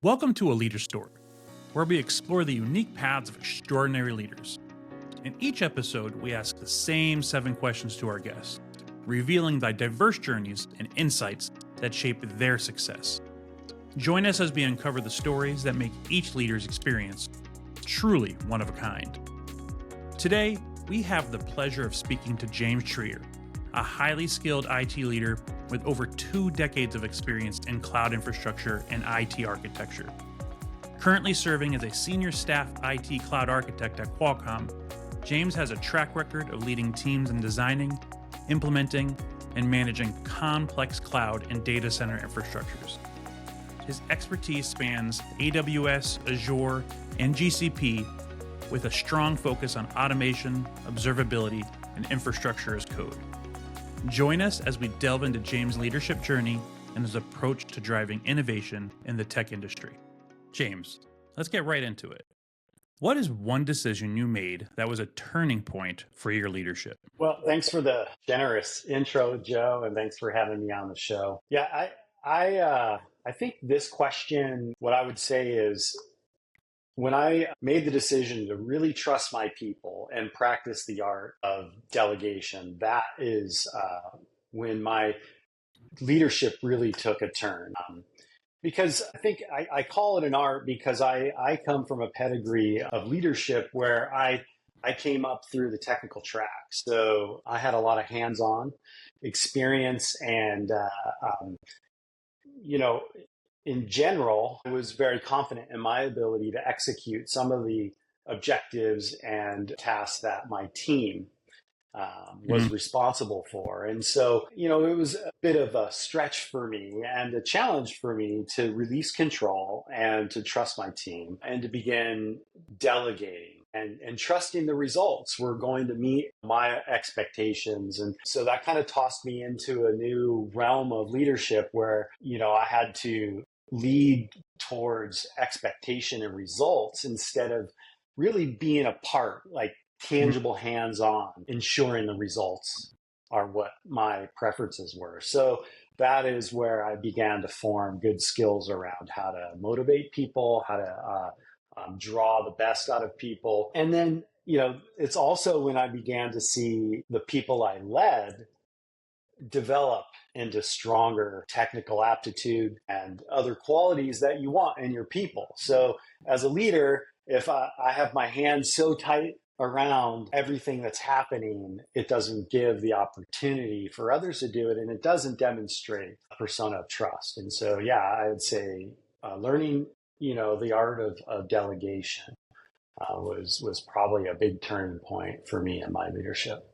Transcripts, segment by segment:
Welcome to A Leader Story, where we explore the unique paths of extraordinary leaders. In each episode, we ask the same 7 questions to our guests, revealing the diverse journeys and insights that shape their success. Join us as we uncover the stories that make each leader's experience truly one of a kind. Today, we have the pleasure of speaking to James Trier, a highly skilled IT leader with over 2 decades of experience in cloud infrastructure and IT architecture. Currently serving as a senior staff IT cloud architect at Qualcomm, James has a track record of leading teams in designing, implementing, and managing complex cloud and data center infrastructures. His expertise spans AWS, Azure, and GCP, with a strong focus on automation, observability, and infrastructure as code. Join us as we delve into James' leadership journey and his approach to driving innovation in the tech industry. James, let's get right into it. What is one decision you made that was a turning point for your leadership? Well, thanks for the generous intro, Joe, and thanks for having me on the show. Yeah, I think this question, what I would say is, when I made the decision to really trust my people and practice the art of delegation, that is when my leadership really took a turn. Because I think I call it an art because I come from a pedigree of leadership where I came up through the technical track. So I had a lot of hands-on experience and, in general, I was very confident in my ability to execute some of the objectives and tasks that my team was responsible for. And so, it was a bit of a stretch for me and a challenge for me to release control and to trust my team and to begin delegating. And trusting the results were going to meet my expectations. And so that kind of tossed me into a new realm of leadership where, I had to lead towards expectation and results instead of really being a part, like tangible hands-on, ensuring the results are what my preferences were. So that is where I began to form good skills around how to motivate people, how to draw the best out of people. And then, it's also when I began to see the people I led develop into stronger technical aptitude and other qualities that you want in your people. So as a leader, if I have my hands so tight around everything that's happening, it doesn't give the opportunity for others to do it, and it doesn't demonstrate a persona of trust. And so, yeah, I would say learning, the art of delegation was probably a big turning point for me in my leadership.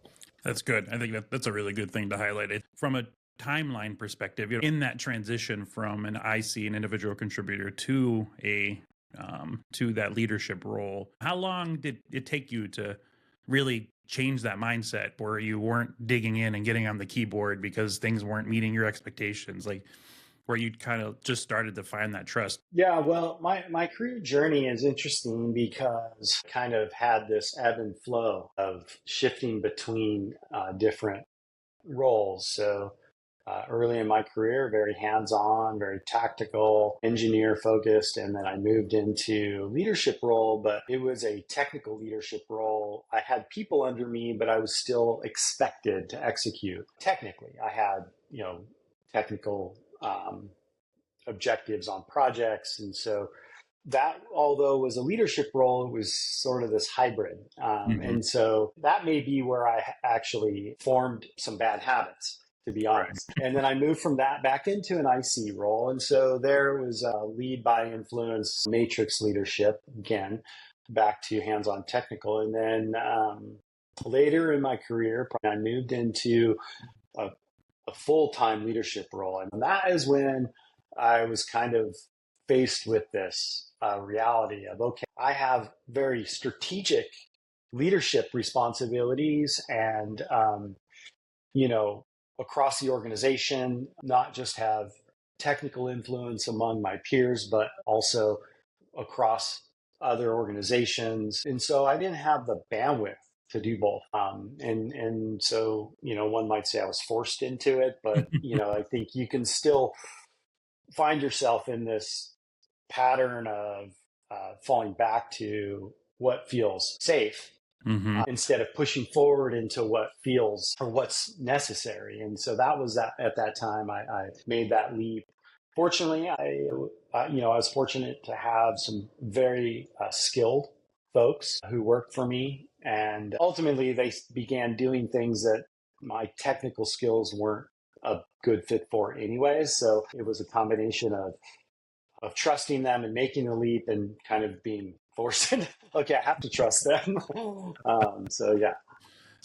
That's good. I think that's a really good thing to highlight. It from a timeline perspective, in that transition from an IC, an individual contributor, to to that leadership role. How long did it take you to really change that mindset where you weren't digging in and getting on the keyboard because things weren't meeting your expectations? Like, where you kind of just started to find that trust? Yeah, well, my career journey is interesting because I kind of had this ebb and flow of shifting between different roles. So early in my career, very hands-on, very tactical, engineer focused, and then I moved into leadership role, but it was a technical leadership role. I had people under me, but I was still expected to execute. Technically, I had, technical objectives on projects. And so that, although was a leadership role, it was sort of this hybrid. And so that may be where I actually formed some bad habits, to be honest. Right. And then I moved from that back into an IC role. And so there was a lead by influence, matrix leadership, again, back to hands-on technical. And then later in my career, I moved into a full-time leadership role. And that is when I was kind of faced with this reality of, okay, I have very strategic leadership responsibilities and, across the organization, not just have technical influence among my peers, but also across other organizations. And so I didn't have the bandwidth to do both. And so, one might say I was forced into it, but, I think you can still find yourself in this pattern of falling back to what feels safe instead of pushing forward into what feels or what's necessary. And so that was that at that time I made that leap. Fortunately, I was fortunate to have some very skilled folks who worked for me. And ultimately, they began doing things that my technical skills weren't a good fit for anyways. So it was a combination of trusting them and making the leap and kind of being forced into, okay, I have to trust them. So yeah.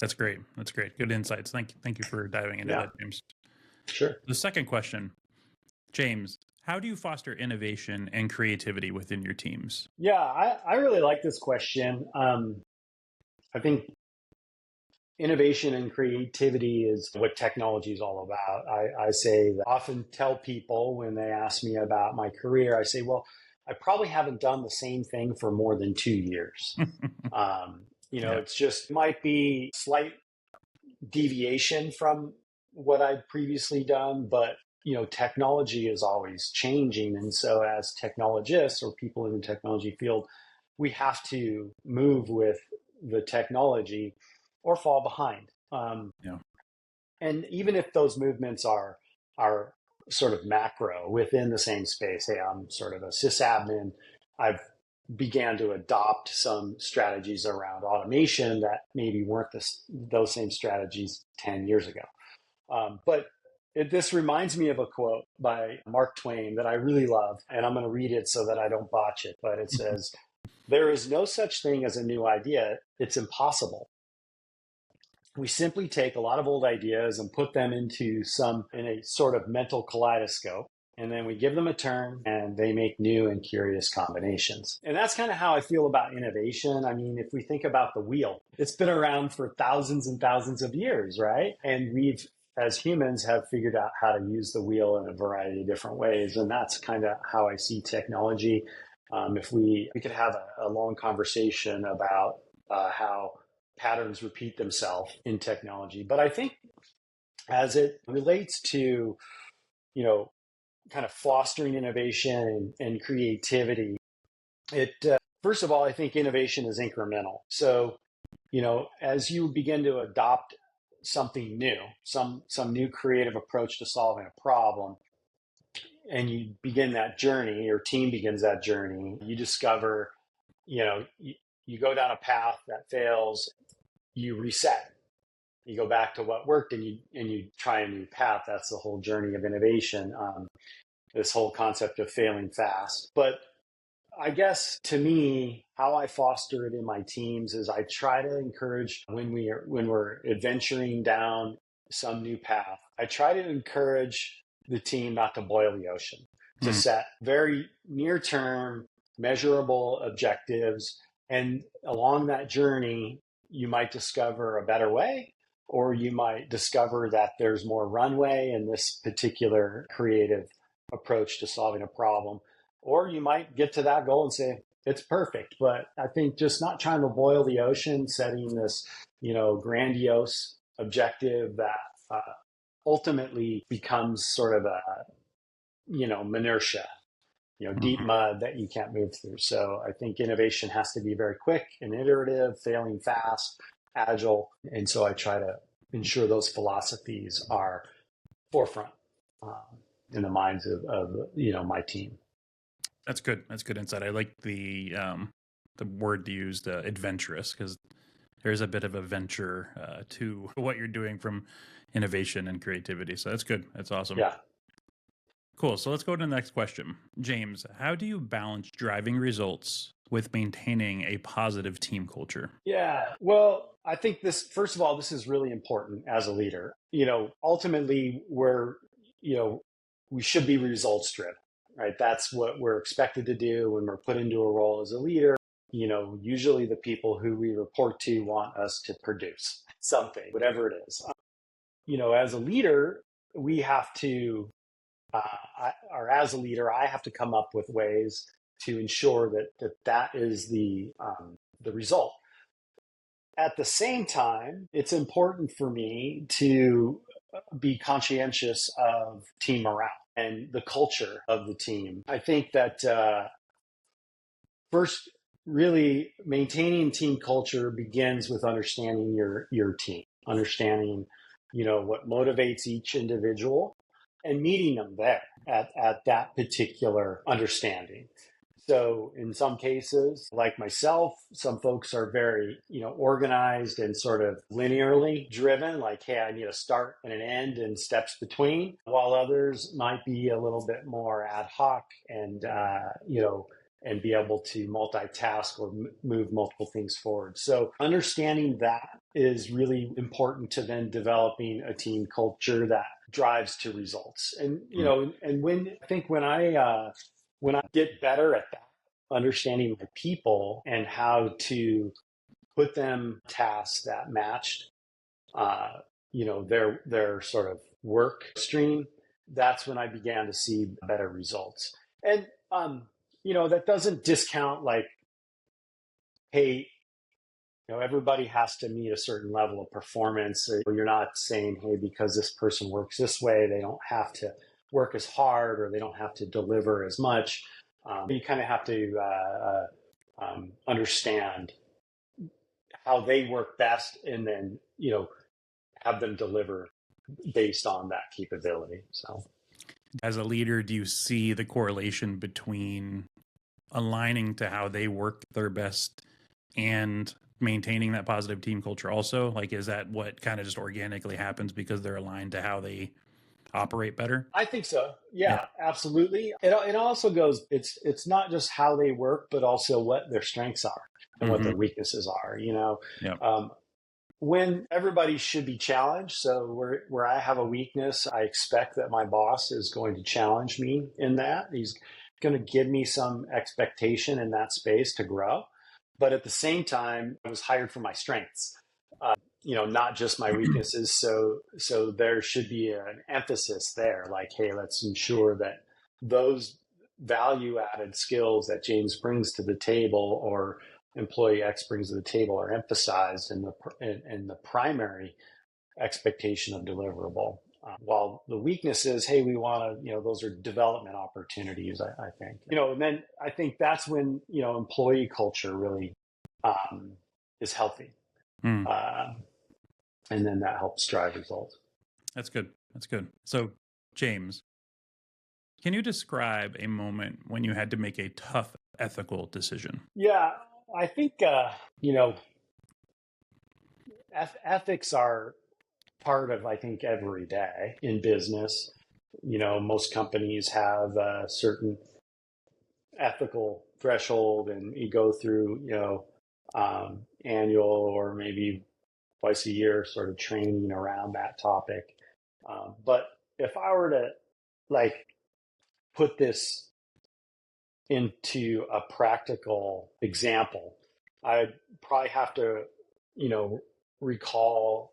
That's great. That's great. Good insights. Thank you for diving into that, James. Sure. The second question, James, how do you foster innovation and creativity within your teams? Yeah, I really like this question. I think innovation and creativity is what technology is all about. I say that often tell people when they ask me about my career, I say, well, I probably haven't done the same thing for more than 2 years. It's just might be slight deviation from what I'd previously done, but technology is always changing. And so as technologists or people in the technology field, we have to move with the technology or fall behind. And even if those movements are sort of macro within the same space, hey, I'm sort of a sysadmin, I've began to adopt some strategies around automation that maybe weren't those same strategies 10 years ago. But this reminds me of a quote by Mark Twain that I really love, and I'm going to read it so that I don't botch it. But it says, "There is no such thing as a new idea. It's impossible. We simply take a lot of old ideas and put them in a sort of mental kaleidoscope, and then we give them a turn and they make new and curious combinations." And that's kind of how I feel about innovation. I mean, if we think about the wheel, it's been around for thousands and thousands of years, right? And we've, as humans, have figured out how to use the wheel in a variety of different ways. And that's kind of how I see technology. If we could have a long conversation about how patterns repeat themselves in technology. But I think as it relates to, kind of fostering innovation and creativity, first of all, I think innovation is incremental. So, as you begin to adopt something new, some new creative approach to solving a problem, and you begin that journey, your team begins that journey, you discover, you go down a path that fails, you reset, you go back to what worked, and you try a new path. That's the whole journey of innovation. This whole concept of failing fast. But I guess to me, how I foster it in my teams is I try to encourage when we're adventuring down some new path, I try to encourage the team not to boil the ocean, to set very near-term, measurable objectives. And along that journey, you might discover a better way, or you might discover that there's more runway in this particular creative approach to solving a problem. Or you might get to that goal and say, it's perfect. But I think just not trying to boil the ocean, setting this, grandiose objective that ultimately becomes sort of a, minutia, deep mud that you can't move through. So I think innovation has to be very quick and iterative, failing fast, agile. And so I try to ensure those philosophies are forefront in the minds of my team. That's good. That's good insight. I like the word used, adventurous, because there's a bit of a venture to what you're doing from innovation and creativity. So that's good. That's awesome. Yeah. Cool. So let's go to the next question. James, how do you balance driving results with maintaining a positive team culture? Yeah. Well, I think first of all, this is really important as a leader. Ultimately, we should be results driven, right? That's what we're expected to do when we're put into a role as a leader. Usually the people who we report to want us to produce something, whatever it is. As a leader, we have to, as a leader, I have to come up with ways to ensure that is the result. At the same time, it's important for me to be conscientious of team morale and the culture of the team. I think that first, really maintaining team culture begins with understanding your team, understanding, what motivates each individual and meeting them there at that particular understanding. So in some cases, like myself, some folks are very, organized and sort of linearly driven, like, hey, I need a start and an end and steps between, while others might be a little bit more ad hoc and, and be able to multitask or move multiple things forward. So understanding that is really important to then developing a team culture that drives to results. And, and when I get better at that, understanding my people and how to put them tasks that matched, their sort of work stream, that's when I began to see better results. And, that doesn't discount like, hey, everybody has to meet a certain level of performance. You're not saying, hey, because this person works this way, they don't have to work as hard or they don't have to deliver as much. You kind of have to understand how they work best and then, have them deliver based on that capability. So as a leader, do you see the correlation between aligning to how they work their best and maintaining that positive team culture also? Like, is that what kind of just organically happens because they're aligned to how they operate better? I think so. Yeah, absolutely. It also goes, it's not just how they work, but also what their strengths are and what their weaknesses are, when everybody should be challenged. So where I have a weakness, I expect that my boss is going to challenge me in that. He's going to give me some expectation in that space to grow. But at the same time, I was hired for my strengths, not just my weaknesses. So there should be an emphasis there, like, hey, let's ensure that those value added skills that James brings to the table or employee X brings to the table are emphasized in the primary expectation of deliverable. While the weakness is, hey, we want to, those are development opportunities, I think. And then I think that's when, employee culture really is healthy. And then that helps drive results. That's good. That's good. So, James, can you describe a moment when you had to make a tough ethical decision? Yeah, I think, ethics are part of, I think, every day in business. Most companies have a certain ethical threshold and you go through, annual or maybe twice a year sort of training around that topic. But if I were to put this into a practical example, I'd probably have to, recall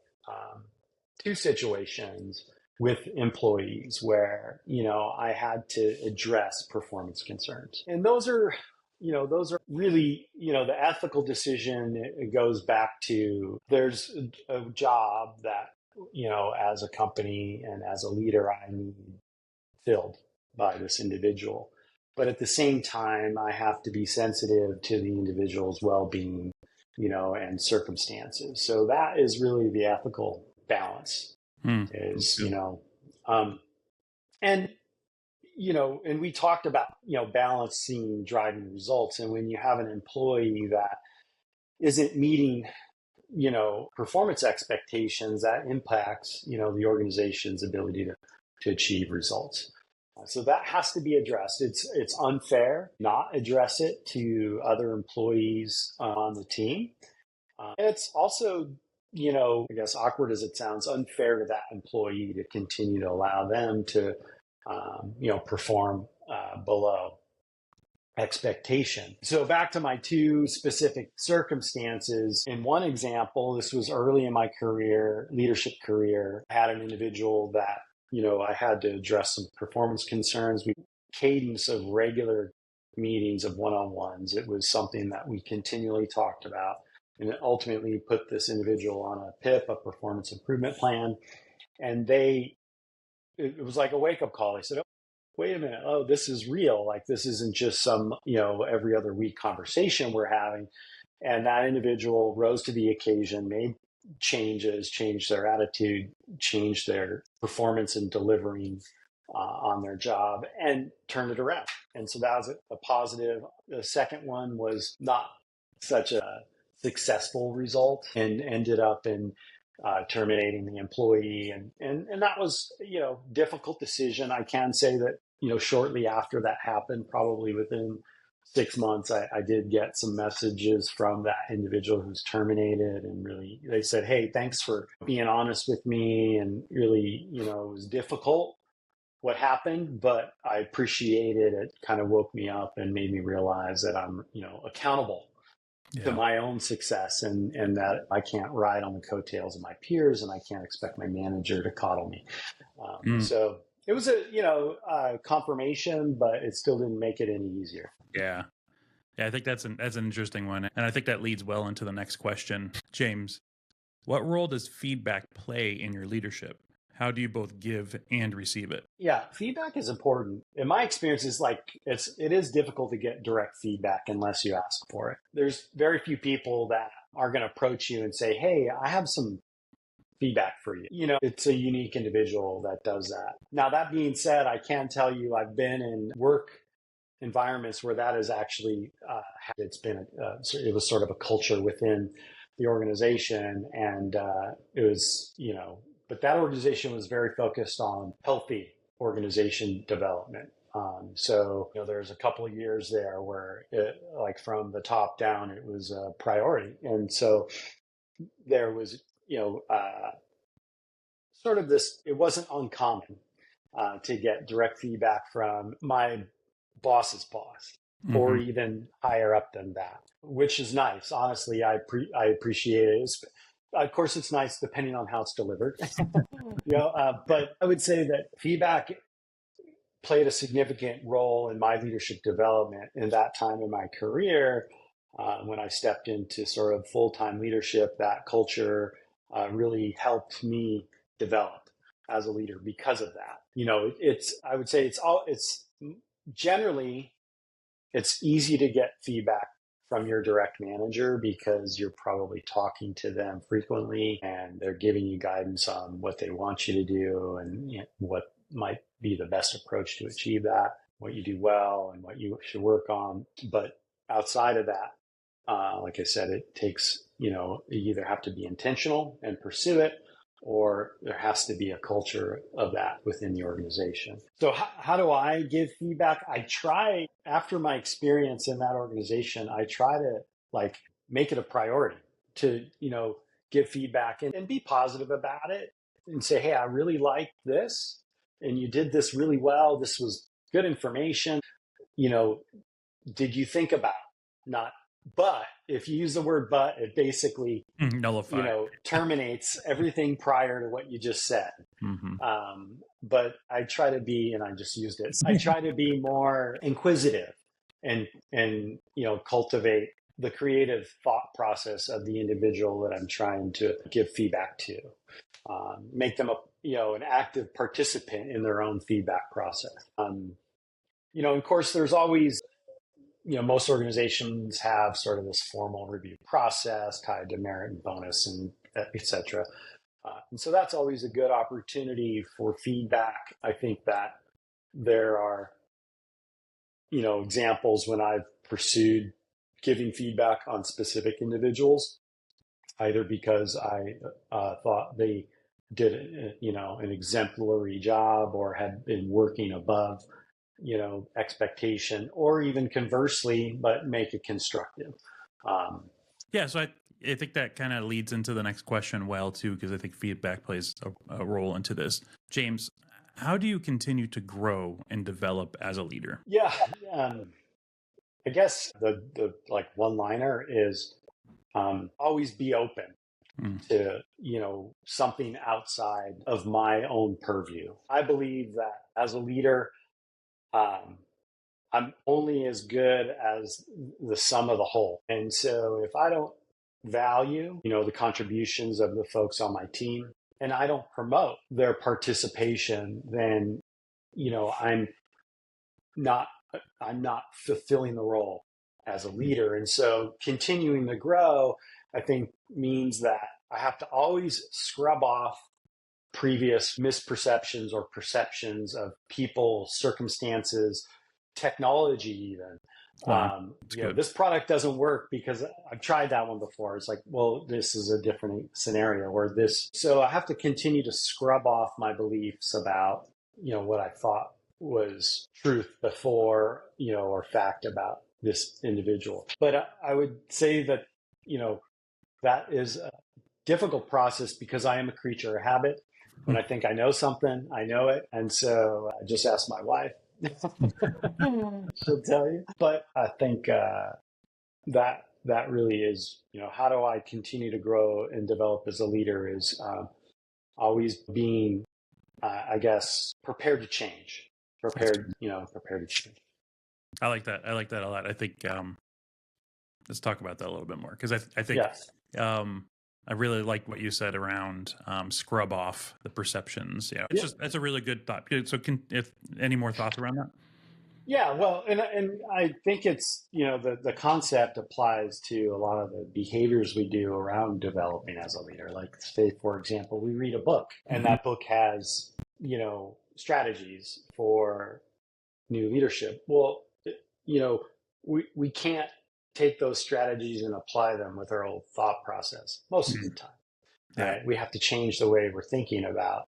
two situations with employees where, I had to address performance concerns. And those are really, the ethical decision. It goes back to there's a job that, as a company and as a leader, I need filled by this individual. But at the same time, I have to be sensitive to the individual's well-being, and circumstances. So that is really the ethical balance is, and we talked about, balancing driving results. And when you have an employee that isn't meeting, performance expectations, that impacts, the organization's ability to achieve results. So that has to be addressed. It's unfair not address it to other employees on the team. And it's also, I guess awkward as it sounds, unfair to that employee to continue to allow them to, perform below expectation. So back to my two specific circumstances. In one example, this was early in my career, leadership career. I had an individual that, I had to address some performance concerns. We cadence of regular meetings of one-on-ones. It was something that we continually talked about. And it ultimately put this individual on a PIP, a performance improvement plan. And it was like a wake-up call. They said, wait a minute, oh, this is real. Like this isn't just some, every other week conversation we're having. And that individual rose to the occasion, made changes, changed their attitude, changed their performance in delivering on their job, and turned it around. And so that was a positive. The second one was not such a successful result and ended up in terminating the employee. And that was, difficult decision. I can say that, shortly after that happened, probably within 6 months, I did get some messages from that individual who's terminated, and really they said, hey, thanks for being honest with me. And really, it was difficult what happened, but I appreciated it. Kind of woke me up and made me realize that I'm, accountable to my own success, and that I can't ride on the coattails of my peers, and I can't expect my manager to coddle me. So it was a confirmation, but it still didn't make it any easier. Yeah. I think that's an interesting one. And I think that leads well into the next question. James, what role does feedback play in your leadership? How do you both give and receive it? Yeah, feedback is important. In my experience, it is difficult to get direct feedback unless you ask for it. There's very few people that are going to approach you and say, hey, I have some feedback for you. It's a unique individual that does that. Now, that being said, I can tell you I've been in work environments where that is actually, it was sort of a culture within the organization. And it was, but that organization was very focused on healthy organization development. So there's a couple of years there where like from the top down, it was a priority. And so there was, sort of this, it wasn't uncommon to get direct feedback from my boss's boss, or even higher up than that, which is nice. Honestly, I appreciate it. Of course, it's nice depending on how it's delivered. But I would say that feedback played a significant role in my leadership development in that time in my career. When I stepped into sort of full-time leadership, that culture really helped me develop as a leader because of that. I would say it's generally, it's easy to get feedback from your direct manager because you're probably talking to them frequently and they're giving you guidance on what they want you to do and what might be the best approach to achieve that, what you do well and what you should work on. But outside of that, like I said, it takes, you either have to be intentional and pursue it, or there has to be a culture of that within the organization. So how do I give feedback? I try, after my experience in that organization, I try to make it a priority to, give feedback and be positive about it and say, hey, I really like this and you did this really well. This was good information. Did you think about not, but if you use the word but, it basically terminates everything prior to what you just said. But I try to be, and I just used it, I try to be more inquisitive and cultivate the creative thought process of the individual that I'm trying to give feedback to. Make them an active participant in their own feedback process. Of course, there's always, most organizations have sort of this formal review process tied to merit and bonus and et cetera. And so that's always a good opportunity for feedback. I think that there are, examples when I've pursued giving feedback on specific individuals, either because I thought they did, an exemplary job or had been working above expectation, or even conversely, but make it constructive. So I think that kind of leads into the next question well, too, because I think feedback plays a role into this. James, how do you continue to grow and develop as a leader? Yeah, I guess the one-liner is always be open to, something outside of my own purview. I believe that as a leader, I'm only as good as the sum of the whole. And so if I don't value, the contributions of the folks on my team, and I don't promote their participation, then, I'm not I'm not fulfilling the role as a leader. And so continuing to grow, I think, means that I have to always scrub off previous misperceptions or perceptions of people, circumstances, technology, even. Wow, that's good. This product doesn't work because I've tried that one before. It's like, well, this is a different scenario where this. So I have to continue to scrub off my beliefs about, what I thought was truth before, or fact about this individual. But I would say that, that is a difficult process because I am a creature of habit. When I think I know something, I know it. And so I just ask my wife. She'll tell you. But I think that really is, how do I continue to grow and develop as a leader is always being, I guess, prepared to change. Prepared to change. I like that. I like that a lot. I think let's talk about that a little bit more because I think Yes. I really like what you said around scrub off the perceptions. That's a really good thought. So, if any more thoughts around that? Yeah, well, and I think it's, the concept applies to a lot of the behaviors we do around developing as a leader. Like, say, for example, we read a book, and that book has, strategies for new leadership. Well, we can't take those strategies and apply them with our old thought process most of the time. Yeah. Right? We have to change the way we're thinking about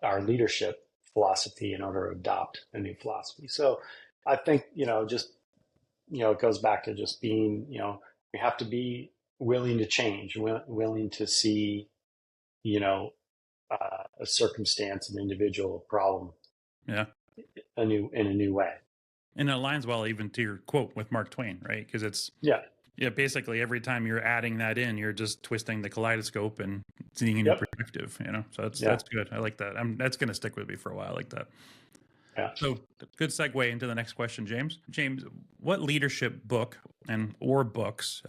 our leadership philosophy in order to adopt a new philosophy. So I think, it goes back to just being, we have to be willing to change, willing to see, a circumstance, an individual problem, in a new way. And it aligns well even to your quote with Mark Twain, right? Because it's basically every time you're adding that in, you're just twisting the kaleidoscope and seeing a new perspective. So that's good. I like that. That's going to stick with me for a while. I like that. Yeah. So good segue into the next question, James. James, what leadership book or books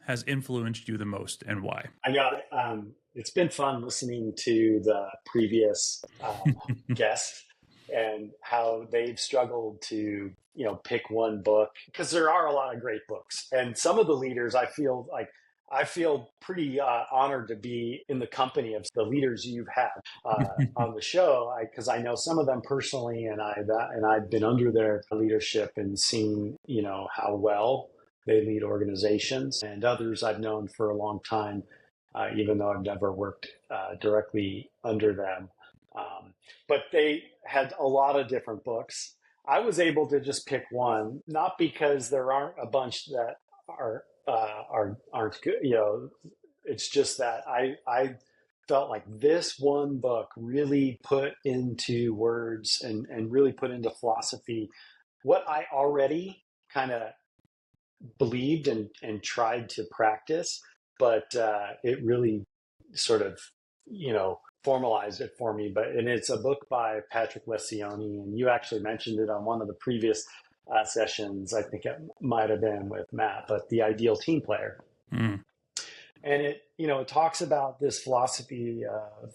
has influenced you the most, and why? I got it. It's been fun listening to the previous guests and how they've struggled to, pick one book, because there are a lot of great books. And some of the leaders, I feel pretty honored to be in the company of the leaders you've had on the show, because I know some of them personally, and I've been under their leadership and seen, how well they lead organizations, and others I've known for a long time, even though I've never worked directly under them. But they had a lot of different books. I was able to just pick one, not because there aren't a bunch that aren't good. It's just that I felt like this one book really put into words and really put into philosophy what I already kind of believed and tried to practice, but it really sort of, formalized it for me. And it's a book by Patrick Lencioni, and you actually mentioned it on one of the previous sessions. I think it might have been with Matt, but The Ideal Team Player. Mm. And it, it talks about this philosophy of,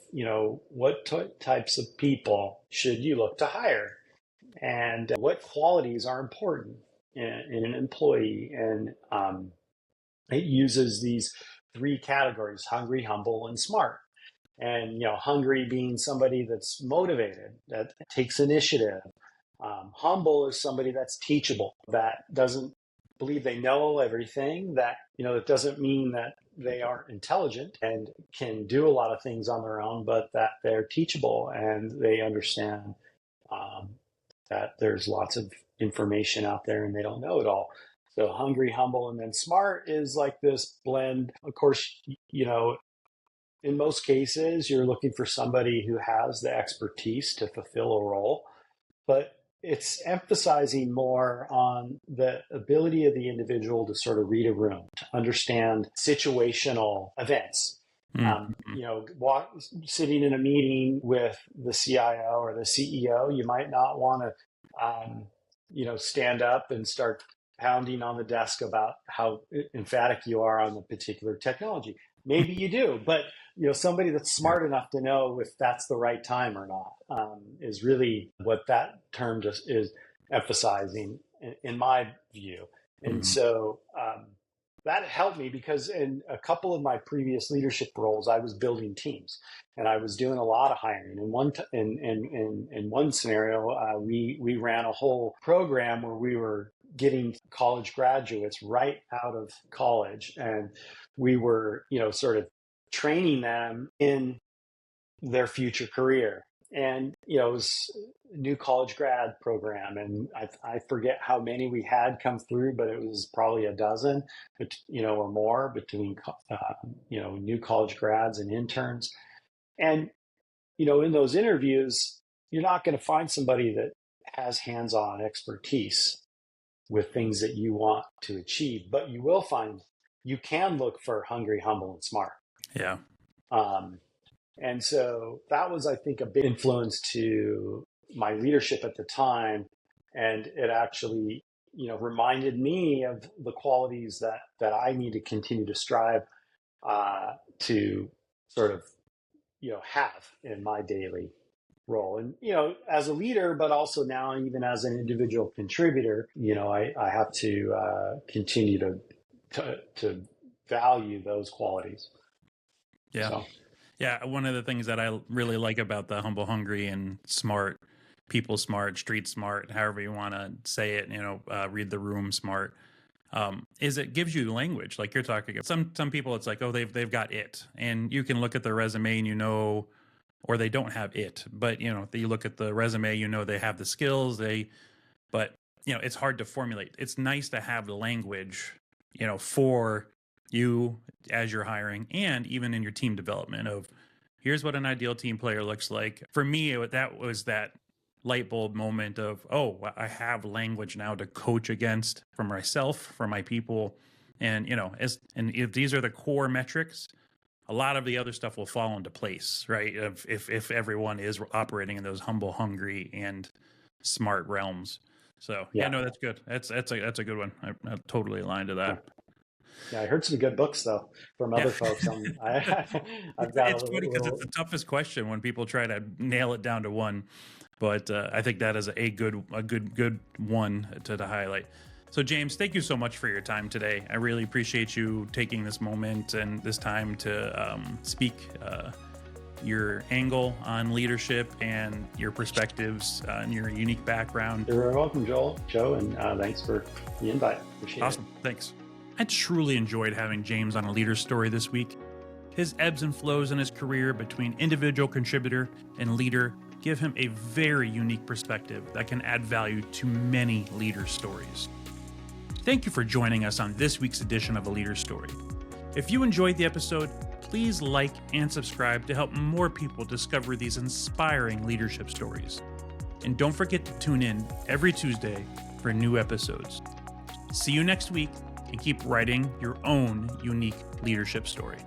what types of people should you look to hire, and what qualities are important in an employee. And it uses these three categories: hungry, humble, and smart. And, hungry being somebody that's motivated, that takes initiative. Humble is somebody that's teachable, that doesn't believe they know everything, that, it doesn't mean that they aren't intelligent and can do a lot of things on their own, but that they're teachable and they understand that there's lots of information out there and they don't know it all. So hungry, humble, and then smart is like this blend. Of course, in most cases, you're looking for somebody who has the expertise to fulfill a role, but it's emphasizing more on the ability of the individual to sort of read a room, to understand situational events. Sitting in a meeting with the CIO or the CEO, you might not want to, stand up and start pounding on the desk about how emphatic you are on the particular technology. Maybe you do, but somebody that's smart enough to know if that's the right time or not is really what that term just is. emphasizing in my view. And so that helped me because in a couple of my previous leadership roles, I was building teams and I was doing a lot of hiring. In one scenario, we ran a whole program where we were getting college graduates right out of college, and we were, sort of training them in their future career. And, it was a new college grad program. And I forget how many we had come through, but it was probably a dozen, or more between, new college grads and interns. And, in those interviews, you're not going to find somebody that has hands-on expertise with things that you want to achieve, but you can look for hungry, humble, and smart. Yeah. And so that was, I think, a big influence to my leadership at the time. And it actually, reminded me of the qualities that I need to continue to strive to sort of, have in my daily role. And, as a leader, but also now even as an individual contributor, I have to continue to value those qualities. Yeah. So. Yeah, one of the things that I really like about the humble, hungry, and smart, people smart, street smart, however you want to say it, read the room smart, is it gives you language. Like you're talking about. Some people, it's like, oh, they've got it, and you can look at their resume and or they don't have it, but you look at the resume, they have the skills, but it's hard to formulate. It's nice to have the language, for you as you're hiring and even in your team development of here's what an ideal team player looks like. For me, that was that light bulb moment of, oh, I have language now to coach against for myself, for my people. And, if these are the core metrics, a lot of the other stuff will fall into place, right? If everyone is operating in those humble, hungry, and smart realms. So that's good. That's a good one. I totally aligned to that. Yeah, I heard some good books though from other folks. I've got it's funny because it's the toughest question when people try to nail it down to one, but I think that is a good one to highlight. So James, thank you so much for your time today. I really appreciate you taking this moment and this time to speak your angle on leadership and your perspectives and your unique background. You're very welcome, Joe, and thanks for the invite. Appreciate it. Awesome, thanks. I truly enjoyed having James on A Leader Story this week. His ebbs and flows in his career between individual contributor and leader give him a very unique perspective that can add value to many leader stories. Thank you for joining us on this week's edition of A Leader Story. If you enjoyed the episode, please like and subscribe to help more people discover these inspiring leadership stories. And don't forget to tune in every Tuesday for new episodes. See you next week. And keep writing your own unique leadership story.